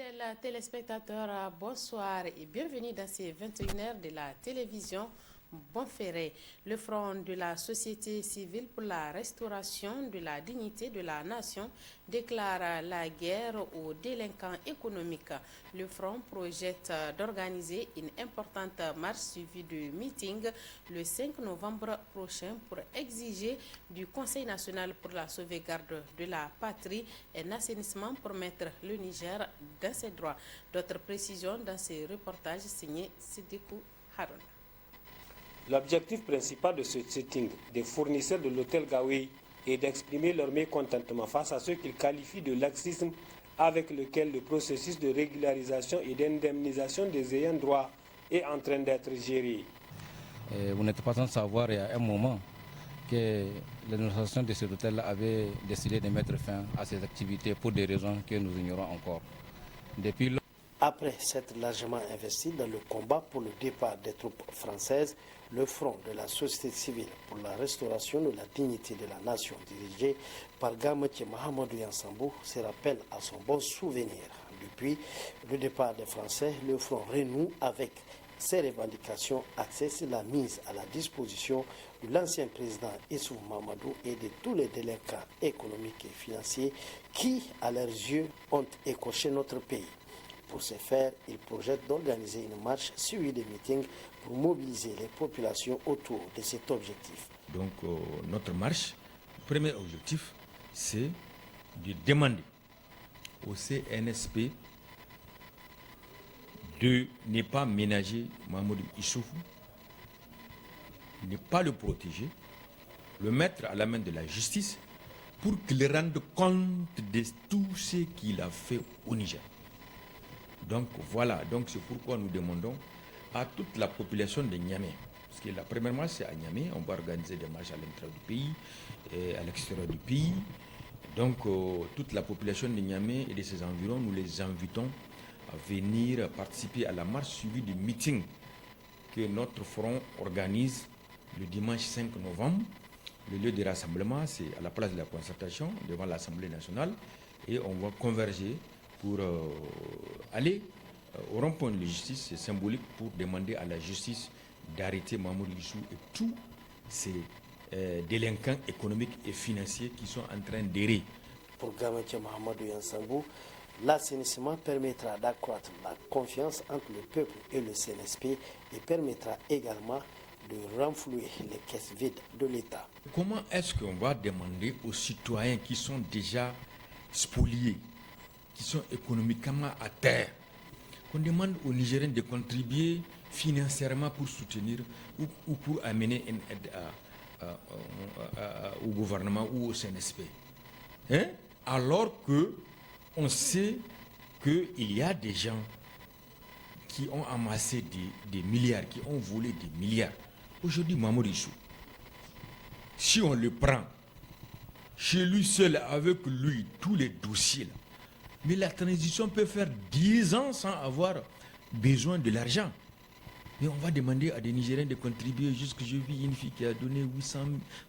Fidèles téléspectateurs, bonsoir et bienvenue dans ces 21h de la télévision Bonferré. Le Front de la société civile pour la restauration de la dignité de la nation déclare la guerre aux délinquants économiques. Le Front projette d'organiser une importante marche suivie de meeting le 5 novembre prochain pour exiger du Conseil national pour la sauvegarde de la patrie un assainissement pour mettre le Niger dans ses droits. D'autres précisions dans ces reportages signés Sidikou Haroun. L'objectif principal de ce sitting des fournisseurs de l'hôtel Gaoui est d'exprimer leur mécontentement face à ce qu'ils qualifient de laxisme avec lequel le processus de régularisation et d'indemnisation des ayants droit est en train d'être géré. Vous n'êtes pas sans savoir, il y a un moment, que l'administration de cet hôtel avait décidé de mettre fin à ces activités pour des raisons que nous ignorons encore. Après s'être largement investi dans le combat pour le départ des troupes françaises, le Front de la société civile pour la restauration de la dignité de la nation, dirigé par Gametier Mahamadou Yansambou, se rappelle à son bon souvenir. Depuis le départ des Français, le Front renoue avec ses revendications axées sur la mise à la disposition de l'ancien président Issouf Mahamadou et de tous les délinquants économiques et financiers qui, à leurs yeux, ont écorché notre pays. Pour ce faire, il projette d'organiser une marche suivie de meetings pour mobiliser les populations autour de cet objectif. Donc notre marche, premier objectif, c'est de demander au CNSP de ne pas ménager Mahamadou Issoufou, ne pas le protéger, le mettre à la main de la justice pour qu'il rende compte de tout ce qu'il a fait au Niger. Donc voilà, donc c'est pourquoi nous demandons à toute la population de Niamey, parce que la première marche c'est à Niamey, on va organiser des marches à l'intérieur du pays et à l'extérieur du pays. Donc toute la population de Niamey et de ses environs, nous les invitons à venir participer à la marche suivie du meeting que notre front organise le dimanche 5 novembre. Le lieu de rassemblement, c'est à la place de la concertation devant l'Assemblée nationale et on va converger pour aller au rond-point de justice, c'est symbolique pour demander à la justice d'arrêter Mahamadou Issou et tous ces délinquants économiques et financiers qui sont en train d'errer. Pour Gametier Mahamadou Yansambou, l'assainissement permettra d'accroître la confiance entre le peuple et le CNSP et permettra également de renflouer les caisses vides de l'État. Comment est-ce qu'on va demander aux citoyens qui sont déjà spoliés, qui sont économiquement à terre, qu'on demande aux Nigériens de contribuer financièrement pour soutenir ou pour amener une aide au gouvernement ou au CNSP. Alors qu'on sait qu'il y a des gens qui ont amassé des milliards, qui ont volé des milliards. Aujourd'hui, Mahamadou Issou, si on le prend chez lui seul, avec lui, tous les dossiers là, mais la transition peut faire 10 ans sans avoir besoin de l'argent. Mais on va demander à des Nigériens de contribuer. Jusque je vis une fille qui a donné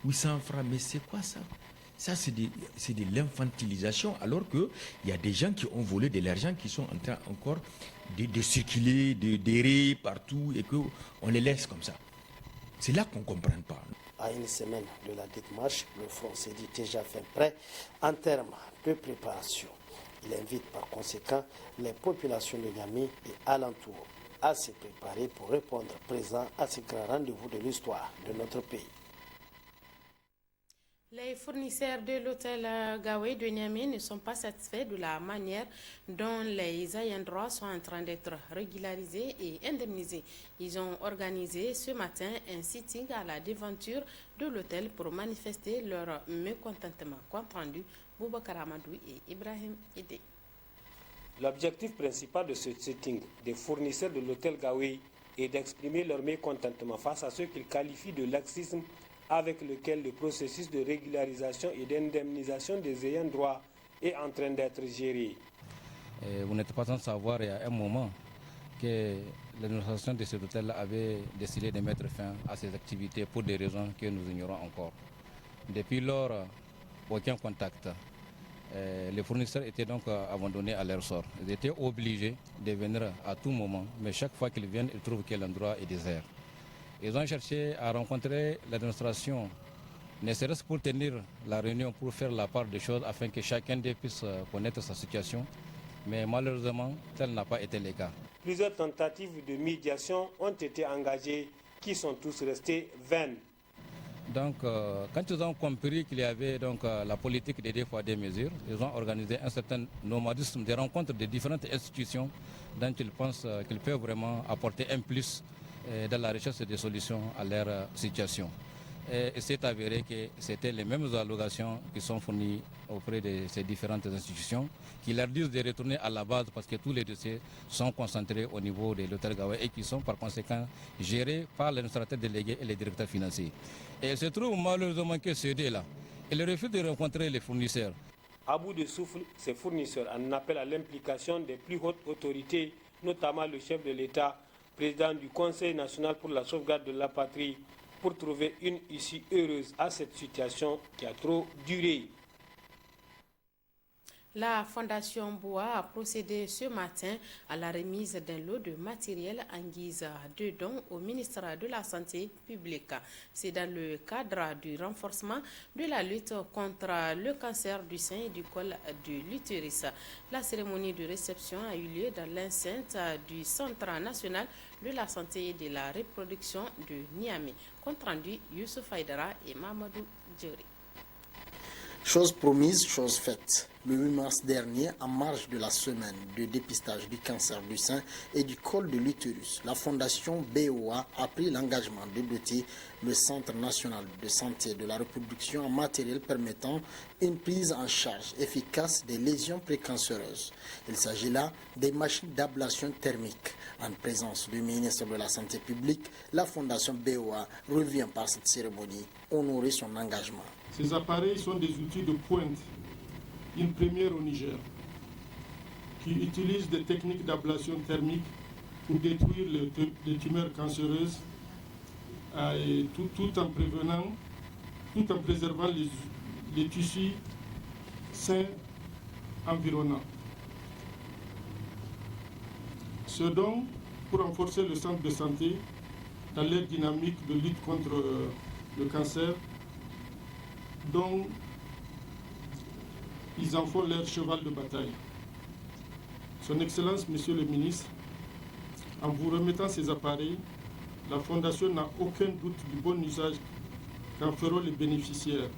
800 francs. Mais c'est quoi ça? Ça, c'est de l'infantilisation, alors qu'il y a des gens qui ont volé de l'argent, qui sont en train encore de circuler, d'errer partout, et qu'on les laisse comme ça. C'est là qu'on ne comprend pas. À une semaine de la dite marche, le Front s'est dit déjà fait prêt en termes de préparation. Il invite par conséquent les populations de Niamey et alentours à se préparer pour répondre présent à ce grand rendez-vous de l'histoire de notre pays. Les fournisseurs de l'hôtel Gaoui de Niamey ne sont pas satisfaits de la manière dont les ayants droit sont en train d'être régularisés et indemnisés. Ils ont organisé ce matin un sitting à la devanture de l'hôtel pour manifester leur mécontentement. Compte rendu, Boubacar Amadou et Ibrahim Ide. L'objectif principal de ce sitting des fournisseurs de l'hôtel Gaoui est d'exprimer leur mécontentement face à ce qu'ils qualifient de laxisme avec lequel le processus de régularisation et d'indemnisation des ayants droit est en train d'être géré. Vous n'êtes pas sans savoir, il y a un moment, que l'administration de cet hôtel avait décidé de mettre fin à ces activités pour des raisons que nous ignorons encore. Depuis lors, aucun contact. Les fournisseurs étaient donc abandonnés à leur sort. Ils étaient obligés de venir à tout moment, mais chaque fois qu'ils viennent, ils trouvent que l'endroit est désert. Ils ont cherché à rencontrer l'administration, ne serait-ce pour tenir la réunion, pour faire la part des choses, afin que chacun d'eux puisse connaître sa situation. Mais malheureusement, tel n'a pas été le cas. Plusieurs tentatives de médiation ont été engagées, qui sont tous restées vaines. Donc, quand ils ont compris qu'il y avait donc, la politique des 2 fois 2 mesures, ils ont organisé un certain nomadisme, des rencontres de différentes institutions dont ils pensent qu'ils peuvent vraiment apporter un plus dans la recherche des solutions à leur situation. Et c'est avéré que c'était les mêmes allocations qui sont fournies auprès de ces différentes institutions qui leur disent de retourner à la base parce que tous les dossiers sont concentrés au niveau de l'hôtel Gawai et qui sont par conséquent gérés par l'administrateur délégué et les directeurs financiers. Et il se trouve malheureusement que ce dé-là, il refuse de rencontrer les fournisseurs. À bout de souffle, ces fournisseurs en appellent à l'implication des plus hautes autorités, notamment le chef de l'État, président du Conseil national pour la sauvegarde de la patrie, pour trouver une issue heureuse à cette situation qui a trop duré. La Fondation Bois a procédé ce matin à la remise d'un lot de matériel en guise de dons au ministère de la Santé publique. C'est dans le cadre du renforcement de la lutte contre le cancer du sein et du col de l'utérus. La cérémonie de réception a eu lieu dans l'enceinte du Centre national de la santé et de la reproduction de Niamey. Compte rendu Youssouf Haïdara et Mamadou Djori. Chose promise, chose faite. Le 8 mars dernier, en marge de la semaine de dépistage du cancer du sein et du col de l'utérus, la Fondation BOA a pris l'engagement de doter le Centre national de santé de la reproduction en matériel permettant une prise en charge efficace des lésions précancéreuses. Il s'agit là des machines d'ablation thermique. En présence du ministre de la Santé publique, la Fondation BOA revient par cette cérémonie honorer son engagement. Ces appareils sont des outils de pointe, une première au Niger, qui utilisent des techniques d'ablation thermique pour détruire les tumeurs cancéreuses et tout en préservant les tissus sains environnants. Ce don pour renforcer le centre de santé dans leur dynamique de lutte contre le cancer, dont ils en font leur cheval de bataille. Son Excellence, Monsieur le Ministre, en vous remettant ces appareils, la Fondation n'a aucun doute du bon usage qu'en feront les bénéficiaires.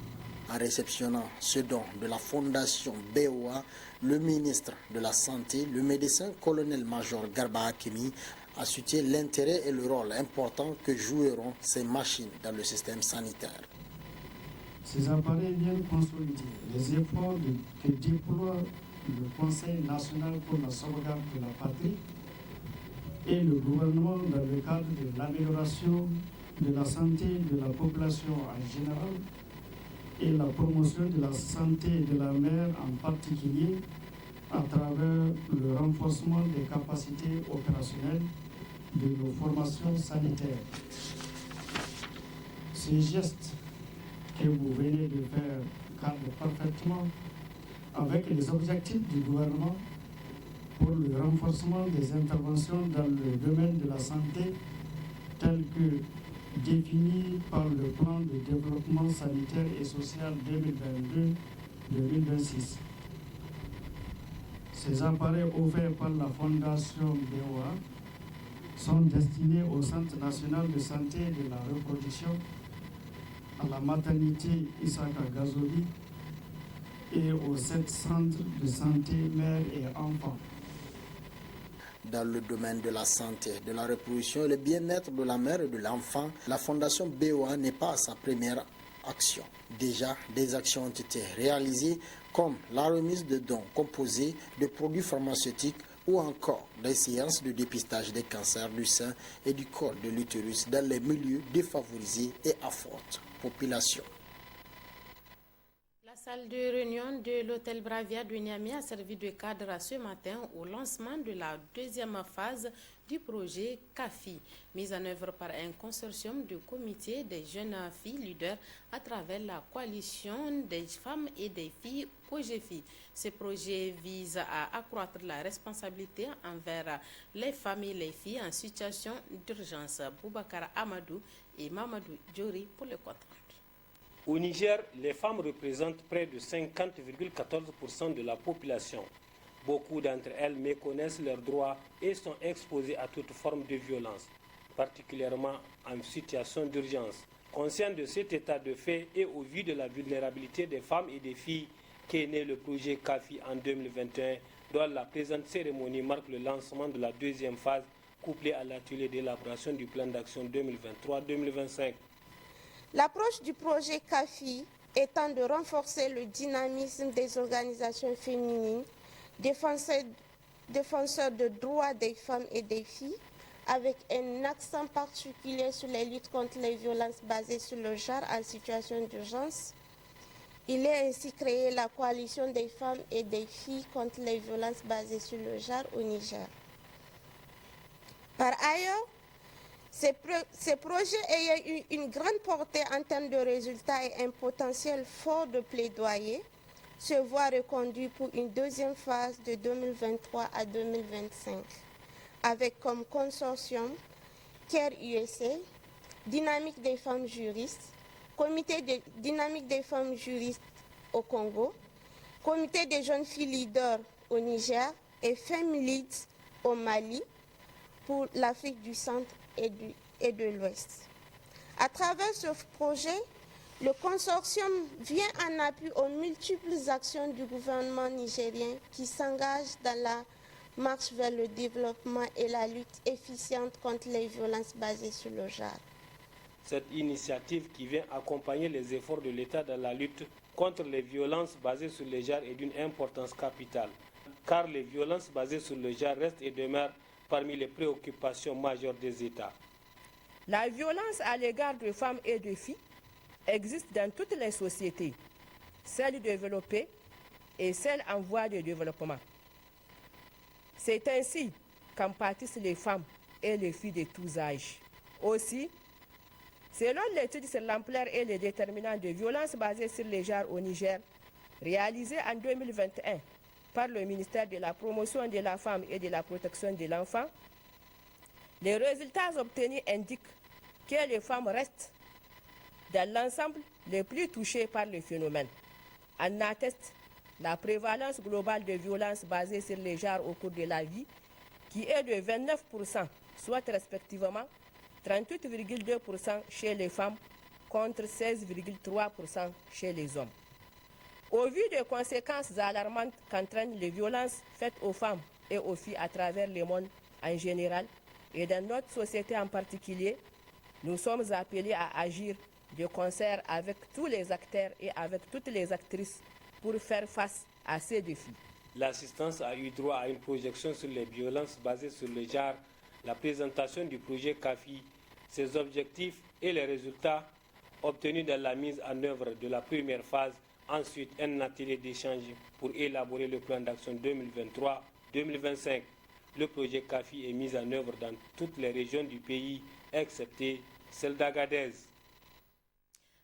En réceptionnant ce don de la Fondation BOA, le ministre de la Santé, le médecin colonel-major Garba Hakimi, a soutenu l'intérêt et le rôle important que joueront ces machines dans le système sanitaire. Ces appareils viennent consolider les efforts que déploie le Conseil national pour la sauvegarde de la patrie et le gouvernement dans le cadre de l'amélioration de la santé de la population en général et la promotion de la santé de la mère en particulier à travers le renforcement des capacités opérationnelles de nos formations sanitaires. Ces gestes que vous venez de faire cadre parfaitement avec les objectifs du gouvernement pour le renforcement des interventions dans le domaine de la santé tels que définis par le plan de développement sanitaire et social 2022-2026. Ces appareils offerts par la Fondation BOA sont destinés au Centre national de santé et de la reproduction, à la maternité Isaka Gazoli et aux 7 centres de santé mère et enfants. Dans le domaine de la santé, de la reproduction et le bien-être de la mère et de l'enfant, la Fondation BOA n'est pas à sa première action. Déjà, des actions ont été réalisées comme la remise de dons composés de produits pharmaceutiques ou encore des séances de dépistage des cancers du sein et du col de l'utérus dans les milieux défavorisés et à forte population. La La salle de réunion de l'hôtel Bravia de Niamey a servi de cadre ce matin au lancement de la deuxième phase du projet CAFI, mise en œuvre par un consortium de comités des jeunes filles leaders à travers la coalition des femmes et des filles COGEFI. Ce projet vise à accroître la responsabilité envers les femmes et les filles en situation d'urgence. Boubacar Amadou et Mamadou Djori pour le compte. Au Niger, les femmes représentent près de 50,14% de la population. Beaucoup d'entre elles méconnaissent leurs droits et sont exposées à toute forme de violence, particulièrement en situation d'urgence. Conscient de cet état de fait et au vu de la vulnérabilité des femmes et des filles qu'est né le projet CAFI en 2021, dont la présente cérémonie marque le lancement de la deuxième phase couplée à l'atelier d'élaboration du plan d'action 2023-2025. L'approche du projet CAFI étant de renforcer le dynamisme des organisations féminines, défenseurs de droits des femmes et des filles, avec un accent particulier sur les luttes contre les violences basées sur le genre en situation d'urgence. Il est ainsi créé la coalition des femmes et des filles contre les violences basées sur le genre au Niger. Par ailleurs, ces projets ayant eu une grande portée en termes de résultats et un potentiel fort de plaidoyer se voient reconduits pour une deuxième phase de 2023 à 2025, avec comme consortium CARE USA, Dynamique des femmes juristes, Comité de Dynamique des femmes juristes au Congo, Comité des jeunes filles leaders au Niger et Femilids au Mali pour l'Afrique du Centre et de l'Ouest. À travers ce projet, le consortium vient en appui aux multiples actions du gouvernement nigérien qui s'engagent dans la marche vers le développement et la lutte efficiente contre les violences basées sur le genre. Cette initiative qui vient accompagner les efforts de l'État dans la lutte contre les violences basées sur le genre est d'une importance capitale, car les violences basées sur le genre restent et demeurent parmi les préoccupations majeures des États. La violence à l'égard de femmes et de filles existe dans toutes les sociétés, celles développées et celles en voie de développement. C'est ainsi qu'en pâtissent les femmes et les filles de tous âges. Aussi, selon l'étude sur l'ampleur et les déterminants de violences basées sur les genres au Niger, réalisée en 2021 par le ministère de la Promotion de la Femme et de la Protection de l'Enfant, les résultats obtenus indiquent que les femmes restent dans l'ensemble les plus touchées par le phénomène. En atteste la prévalence globale de violences basées sur les genres au cours de la vie, qui est de 29%, soit respectivement 38,2% chez les femmes contre 16,3% chez les hommes. Au vu des conséquences alarmantes qu'entraînent les violences faites aux femmes et aux filles à travers le monde en général et dans notre société en particulier, nous sommes appelés à agir de concert avec tous les acteurs et avec toutes les actrices pour faire face à ces défis. L'assistance a eu droit à une projection sur les violences basées sur le genre, la présentation du projet CAFI, ses objectifs et les résultats obtenus dans la mise en œuvre de la première phase. Ensuite, un atelier d'échange pour élaborer le plan d'action 2023-2025. Le projet CAFI est mis en œuvre dans toutes les régions du pays, excepté celle d'Agadez.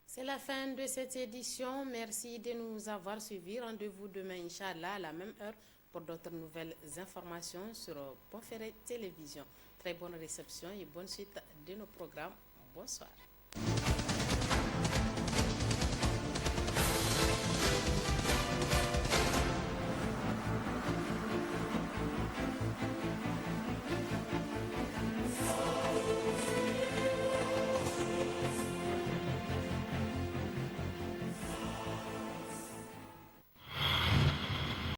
C'est la fin de cette édition. Merci de nous avoir suivis. Rendez-vous demain, Inch'Allah, à la même heure pour d'autres nouvelles informations sur Bonferré Télévision. Très bonne réception et bonne suite de nos programmes. Bonsoir.